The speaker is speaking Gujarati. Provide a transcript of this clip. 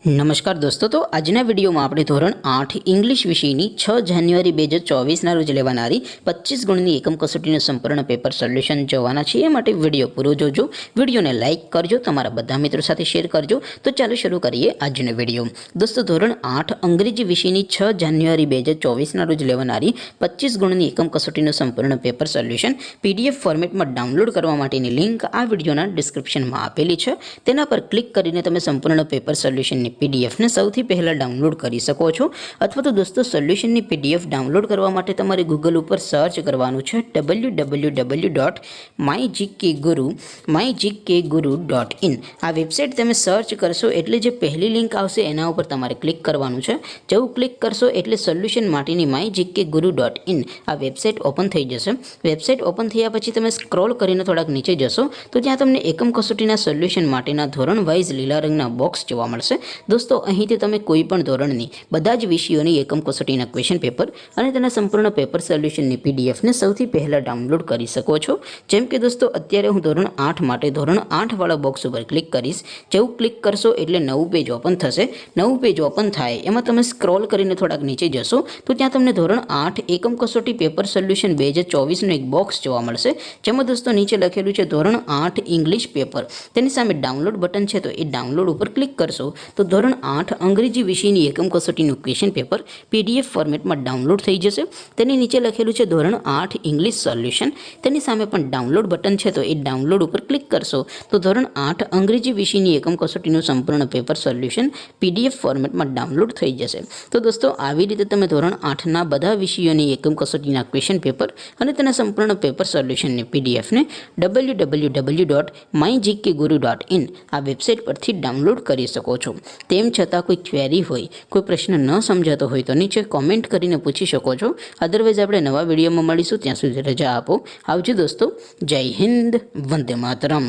નમસ્કાર દોસ્તો, તો આજના વિડીયોમાં આપણે ધોરણ 8 ઇંગ્લિશ વિષયની 6 જાન્યુઆરી 2024ના રોજ લેવાનારી 25 ગુણની એકમ કસોટીનું સંપૂર્ણ પેપર સોલ્યુશન જોવાના છીએ। એ માટે વિડીયો પૂરો જોજો, વિડીયોને લાઇક કરજો, તમારા બધા મિત્રો સાથે શેર કરજો। તો ચાલો શરૂ કરીએ આજનો વિડીયો। દોસ્તો, ધોરણ 8 અંગ્રેજી વિષયની 6 જાન્યુઆરી 2024ના રોજ લેવાનારી 25 ગુણની એકમ કસોટીનું સંપૂર્ણ પેપર સોલ્યુશન PDF ફોર્મેટમાં ડાઉનલોડ કરવા માટેની લિંક આ વિડીયોના ડિસ્ક્રિપ્શનમાં આપેલી છે। તેના પર ક્લિક કરીને તમે સંપૂર્ણ પેપર સોલ્યુશનની PDF ને સૌથી પહેલાં ડાઉનલોડ કરી શકો છો। અથવા તો દોસ્તો, સોલ્યુશનની PDF ડાઉનલોડ કરવા માટે તમારે ગૂગલ ઉપર સર્ચ કરવાનું છે www.mygkguru.in। આ વેબસાઇટ તમે સર્ચ કરશો એટલે જે પહેલી લિંક આવશે એના ઉપર તમારે ક્લિક કરવાનું છે। જેવું ક્લિક કરશો એટલે સોલ્યુશન માટેની mygkguru.in આ વેબસાઇટ ઓપન થઈ જશે। વેબસાઇટ ઓપન થયા પછી તમે સ્ક્રોલ કરીને થોડાક નીચે જશો તો ત્યાં તમને એકમ કસોટીના સોલ્યુશન માટેના ધોરણ વાઇઝ લીલા રંગના બોક્સ જોવા મળશે। દોસ્તો, અહીંથી તમે કોઈ પણ ધોરણની બધા જ વિષયોની એકમ કસોટીના ક્વેશ્ચન પેપર અને તેના સંપૂર્ણ પેપર સોલ્યુશનની PDF ને સૌથી પહેલાં ડાઉનલોડ કરી શકો છો। જેમ કે દોસ્તો, અત્યારે હું ધોરણ 8 માટે ધોરણ 8 વાળા બોક્સ ઉપર ક્લિક કરીશ। જેવું ક્લિક કરશો એટલે નવું પેજ ઓપન થશે। નવું પેજ ઓપન થાય એમાં તમે સ્ક્રોલ કરીને થોડાક નીચે જશો તો ત્યાં તમને ધોરણ 8 એકમ કસોટી પેપર સોલ્યુશન 2024નું એક બોક્સ જોવા મળશે, જેમાં દોસ્તો નીચે લખેલું છે ધોરણ 8 ઇંગ્લિશ પેપર। તેની સામે ડાઉનલોડ બટન છે, તો એ ડાઉનલોડ ઉપર ક્લિક કરશો તો ધોરણ 8 અંગ્રેજી વિષયની એકમ કસોટીનું ક્વેશ્ચન પેપર PDF ફોર્મેટમાં ડાઉનલોડ થઈ જશે। તેની નીચે લખેલું છે ધોરણ 8 ઇંગ્લિશ સોલ્યુશન। તેની સામે પણ ડાઉનલોડ બટન છે, તો એ ડાઉનલોડ ઉપર ક્લિક કરશો તો ધોરણ 8 અંગ્રેજી વિષયની એકમ કસોટીનું સંપૂર્ણ પેપર સોલ્યુશન PDF ફોર્મેટમાં ડાઉનલોડ થઈ જશે। તો દોસ્તો, આવી રીતે તમે ધોરણ 8ના બધા વિષયોની એકમ કસોટીના ક્વેશ્ચન પેપર અને તેના સંપૂર્ણ પેપર સોલ્યુશનની PDF ને www.mygkguru.in આ વેબસાઇટ પરથી ડાઉનલોડ કરી શકો છો। તેમ છતાં કોઈ ક્વેરી હોય, કોઈ પ્રશ્ન ન સમજાતો હોય તો નીચે કોમેન્ટ કરીને પૂછી શકો છો। અદરવાઇઝ આપણે નવા વિડીયોમાં મળીશું, ત્યાં સુધી રજા આપો। આવજો દોસ્તો, જય હિન્દ, વંદે માતરમ।